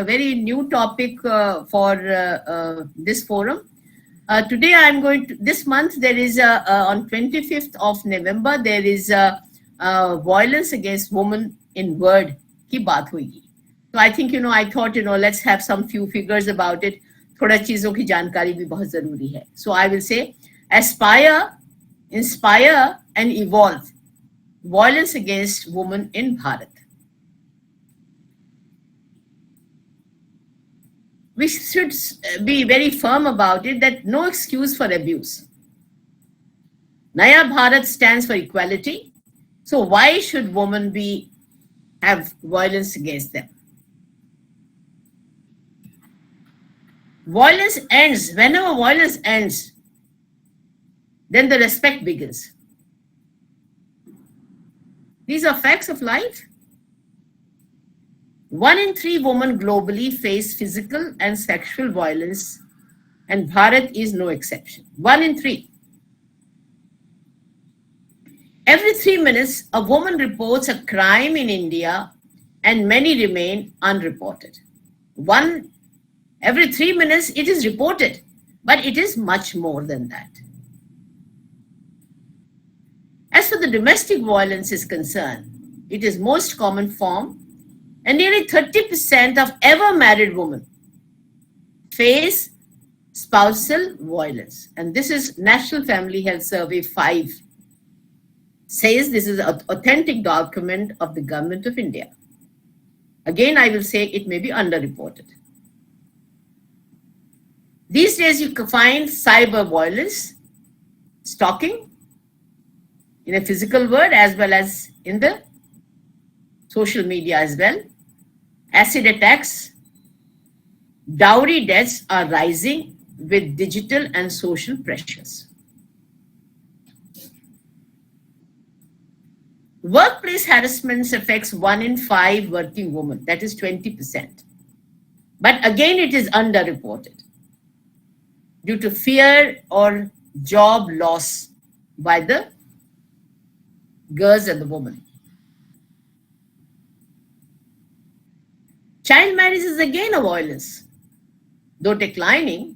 very new topic for this forum. Today I'm going to, this month there is on 25th of November, there is violence against women in word ki baat hoegi. So I think, I thought, let's have some few figures about it. थोड़ा चीजों की जानकारी भी बहुत जरूरी है. So I will say, aspire, inspire and evolve violence against women in Bharat. We should be very firm about it that no excuse for abuse. Naya Bharat stands for equality. So why should women have violence against them? Violence ends. Whenever violence ends, then the respect begins. These are facts of life. 1 in 3 women globally face physical and sexual violence, and Bharat is no exception. 1 in 3. Every 3 minutes, a woman reports a crime in India, and many remain unreported. Every 3 minutes, it is reported, but it is much more than that. As for the domestic violence is concerned, it is most common form, and nearly 30% of ever married women face spousal violence. And this is National Family Health Survey 5. Says this is an authentic document of the Government of India. Again, I will say it may be underreported. These days, you can find cyber violence, stalking, in a physical word as well as in the social media as well. Acid attacks, dowry deaths are rising with digital and social pressures. Workplace harassment affects 1 in 5 working women, that is 20%. But again, it is underreported due to fear or job loss by the girls and the women. Child marriage is again a violence. Though declining,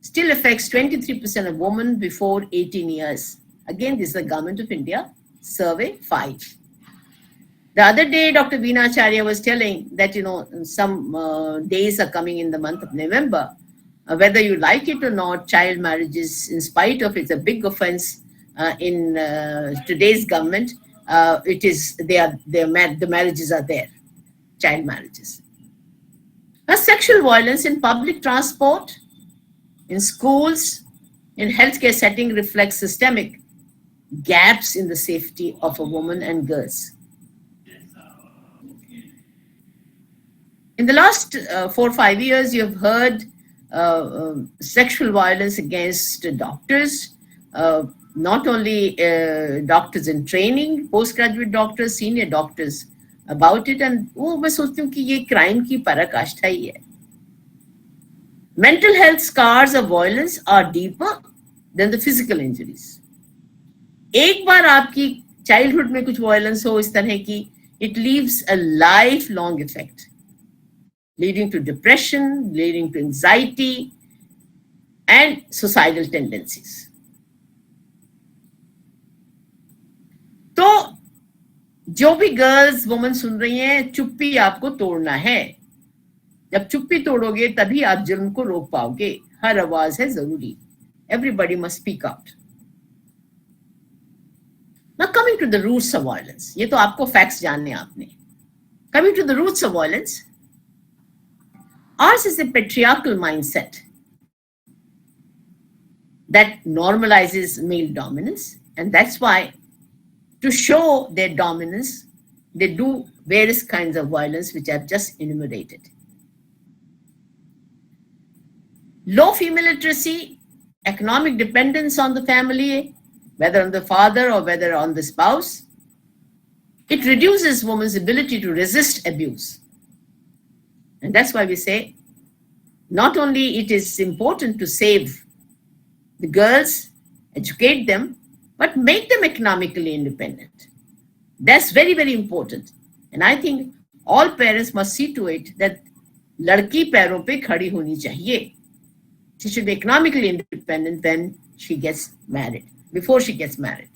still affects 23% of women before 18 years. Again, this is the Government of India Survey 5. The other day, Dr. Veena Acharya was telling that, some days are coming in the month of November. Whether you like it or not, child marriages, in spite of it's a big offense in today's government, the marriages are there, child marriages. Now, sexual violence in public transport, in schools, in healthcare setting reflects systemic gaps in the safety of a woman and girls. In the last 4 or 5 years, you have heard sexual violence against doctors, not only doctors in training, postgraduate doctors, senior doctors, about it, and मैं सोचती हूँ कि ये crime की पराकाष्ठा ही है. Mental health scars of violence are deeper than the physical injuries. एक बार आपकी childhood में कुछ violence हो इस तरह की, it leaves a lifelong effect, leading to depression, leading to anxiety, and suicidal tendencies. तो जो भी गर्ल्स वुमेन सुन रही हैं, चुप्पी आपको तोड़ना है. जब चुप्पी तोड़ोगे तभी आप जुर्म को रोक पाओगे. हर आवाज है जरूरी. Everybody must speak out. Now coming to the roots of violence. ये तो आपको facts जानने आपने. Coming to the roots of violence, ours is a patriarchal mindset that normalizes male dominance, and that's why to show their dominance, they do various kinds of violence, which I've just enumerated. Low female literacy, economic dependence on the family, whether on the father or whether on the spouse, it reduces women's ability to resist abuse. And that's why we say, not only it is important to save the girls, educate them, but make them economically independent. That's very, very important. And I think all parents must see to it that लड़की पैरों पे खड़ी होनी चाहिए. She should be economically independent when she gets married, before she gets married.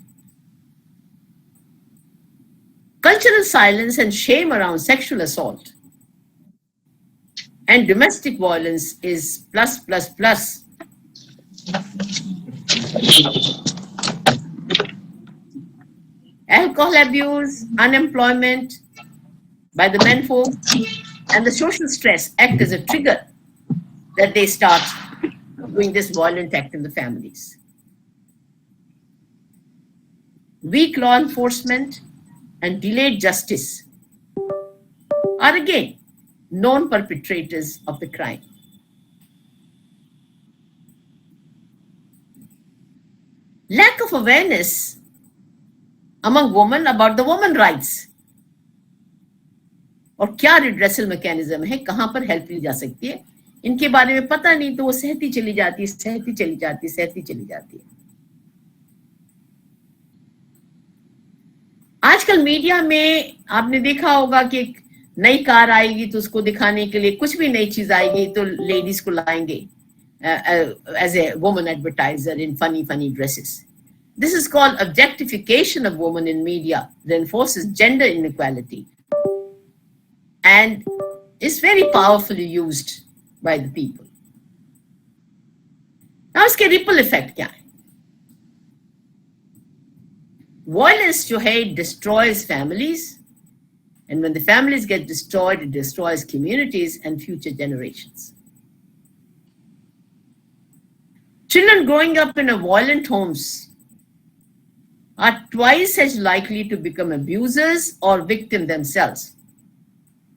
Cultural silence and shame around sexual assault and domestic violence is plus, plus, plus. Alcohol abuse, unemployment by the men folk, and the social stress act as a trigger that they start doing this violent act in the families. Weak law enforcement and delayed justice are again known perpetrators of the crime. Lack of awareness among women about the women rights और क्या redressal mechanism है, कहां पर help ली जा सकती है, इनके बारे में पता नहीं, तो वो सहती चली जाती है. आजकल मीडिया में आपने देखा होगा कि एक नई कार आएगी तो उसको दिखाने के लिए कुछ भी नई चीज आएगी तो लेडीज को लाएंगे as a woman advertiser in funny dresses. This is called objectification of women in media, reinforces gender inequality, and is very powerfully used by the people. Now, इसके ripple effect क्या है? Violence जो है, it destroys families, and when the families get destroyed, it destroys communities and future generations. Children growing up in a violent homes are twice as likely to become abusers or victim themselves.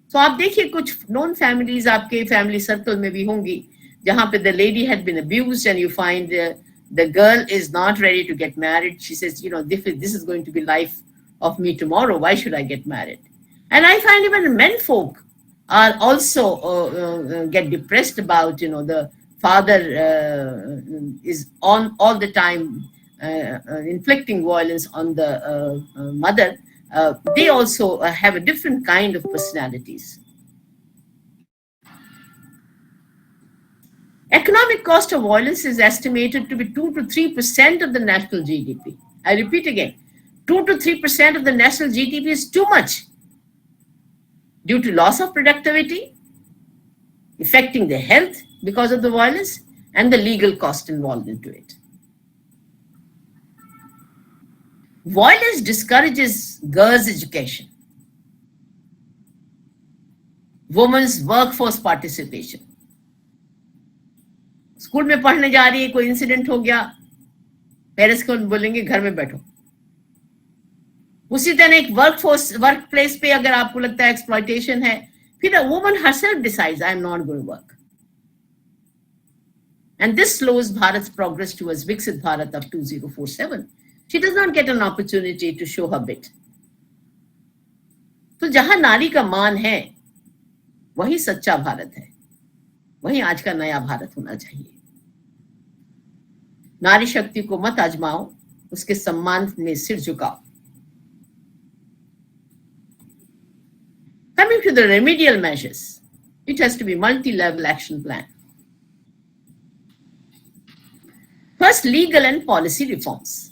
So आप देखिए कुछ known families आपके family circle में भी होंगी जहाँ पे the lady had been abused and you find the girl is not ready to get married. She says, this is going to be life of me tomorrow. Why should I get married? And I find even men folk are also get depressed about, the father is on all the time inflicting violence on the mother. They also have a different kind of personalities. Economic cost of violence is estimated to be 2 to 3% of the national GDP. I repeat again, 2 to 3% of the national GDP is too much due to loss of productivity, affecting their health because of the violence, and the legal cost involved into it. Violence discourages girls' education, women's workforce participation. School में पढ़ने जा रही है, कोई incident हो गया, parents को बोलेंगे घर में बैठो. उसी तरह एक वर्क प्लेस पे अगर आपको लगता है एक्सप्लॉयटेशन है, फिर a woman herself decides, I am not going to work. And this slows Bharat's progress towards Viksit Bharat of 2047. She does not get an opportunity to show her bit. तो जहां नारी का मान है, वही सच्चा भारत है, वही आज का नया भारत होना चाहिए. नारी शक्ति को मत आजमाओ, उसके सम्मान में सिर झुकाओ. Coming to the remedial measures, it has to be multi-level action plan. First, legal and policy reforms.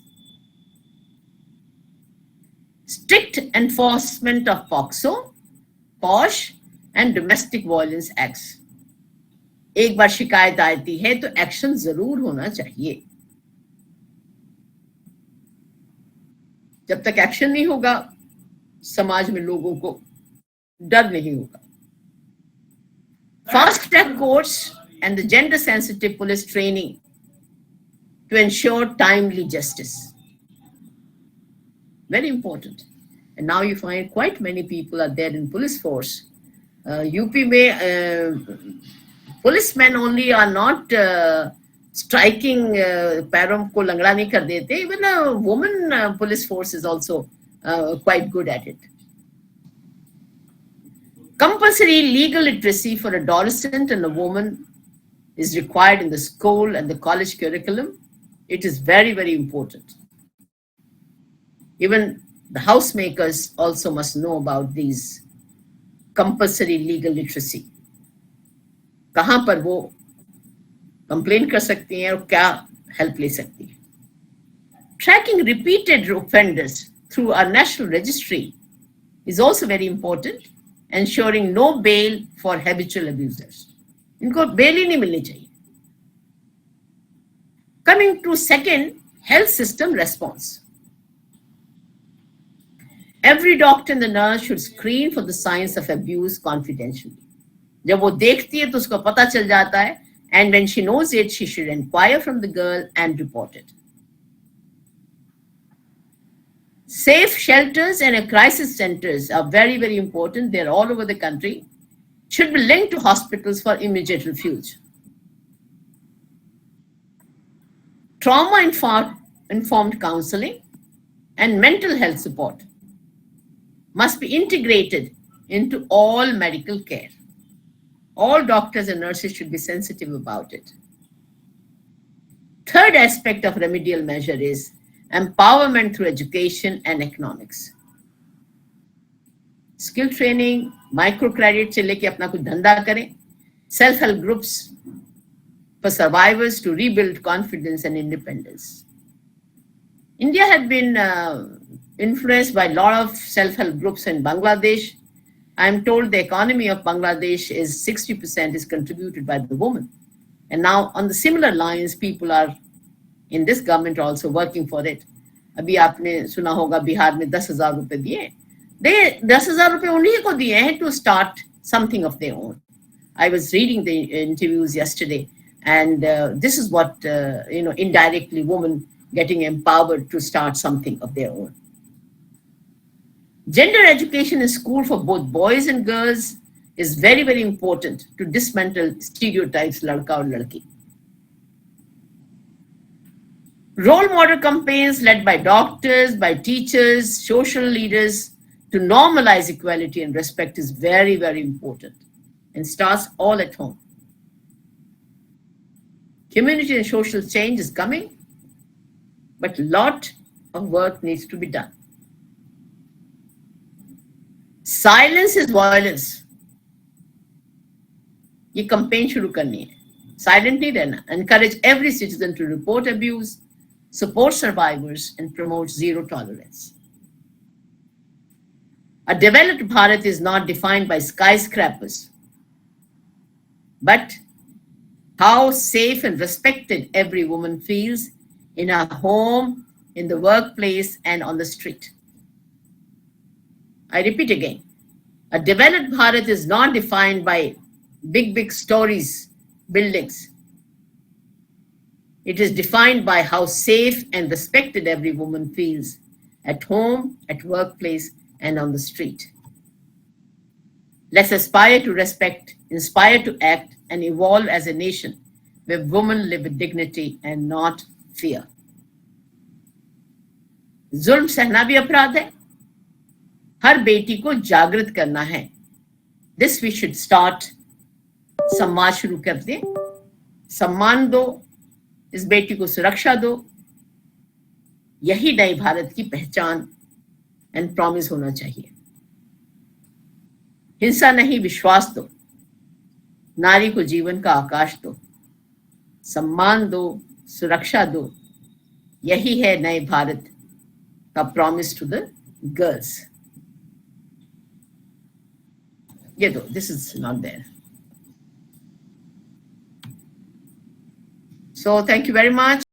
Strict enforcement of POCSO, POSH, and domestic violence acts. एक बार शिकायत आती है तो एक्शन जरूर होना चाहिए. जब तक एक्शन नहीं होगा, समाज में लोगों को डर नहीं होगा. Fast track courts and the gender sensitive police training to ensure timely justice. Very important. And now you find quite many people are there in police force. UP में policemen only are not striking पैरों को लंगड़ा नहीं कर देते. Even a woman police force is also quite good at it. Compulsory legal literacy for adolescent and a woman is required in the school and the college curriculum. It is very, very important. Even the housemakers also must know about these compulsory legal literacy. कहाँ पर वो complain कर सकती हैं और क्या help ले सकती हैं. Tracking repeated offenders through our national registry is also very important, ensuring no bail for habitual abusers. इनको बेल ही नहीं मिलनी चाहिए. Coming to second, health system response. Every doctor and the nurse should screen for the signs of abuse confidentially. जब वो देखती है तो उसको पता चल जाता है, and when she knows it, she should inquire from the girl and report it. Safe shelters and crisis centers are very, very important. They're all over the country. Should be linked to hospitals for immediate refuge. Trauma-informed counseling and mental health support must be integrated into all medical care. All doctors and nurses should be sensitive about it. Third aspect of remedial measure is empowerment through education and economics. Skill training, microcredit से लेके अपना कुछ धंधा करें, self-help groups for survivors to rebuild confidence and independence. India had been influenced by a lot of self-help groups in Bangladesh. I'm told the economy of Bangladesh is 60% is contributed by the woman. And now on the similar lines, people are in this government also working for it. अभी आपने सुना होगा बिहार में 10,000 रुपए दिए. They 10,000 रुपए उन्हीं को दिए हैं to start something of their own. I was reading the interviews yesterday, and this is what indirectly women getting empowered to start something of their own. Gender education in school for both boys and girls is very, very important to dismantle stereotypes ladka aur ladki. Role model campaigns led by doctors, by teachers, social leaders to normalize equality and respect is very, very important and starts all at home. Community and social change is coming, but a lot of work needs to be done. Silence is violence. ये campaign शुरू करनी है. Silent नहीं रहना. Encourage every citizen to report abuse, support survivors, and promote zero tolerance. A developed Bharat is not defined by skyscrapers, but how safe and respected every woman feels in her home, in the workplace, and on the street. I repeat again, a developed Bharat is not defined by big, big stories, buildings. It is defined by how safe and respected every woman feels at home, at workplace, and on the street. Let's aspire to respect, inspire to act, and evolve as a nation where women live with dignity and not fear. जुल्म सहना भी अपराध है. हर बेटी को जागृत करना है. This we should start. सम्मान शुरू कर दे. सम्मान दो. इस बेटी को सुरक्षा दो. यही नए भारत की पहचान एंड प्रॉमिस होना चाहिए. हिंसा नहीं, विश्वास दो. नारी को जीवन का आकाश दो. सम्मान दो, सुरक्षा दो. यही है नए भारत का प्रॉमिस टू द गर्ल्स. ये दो. This is not there. So thank you very much.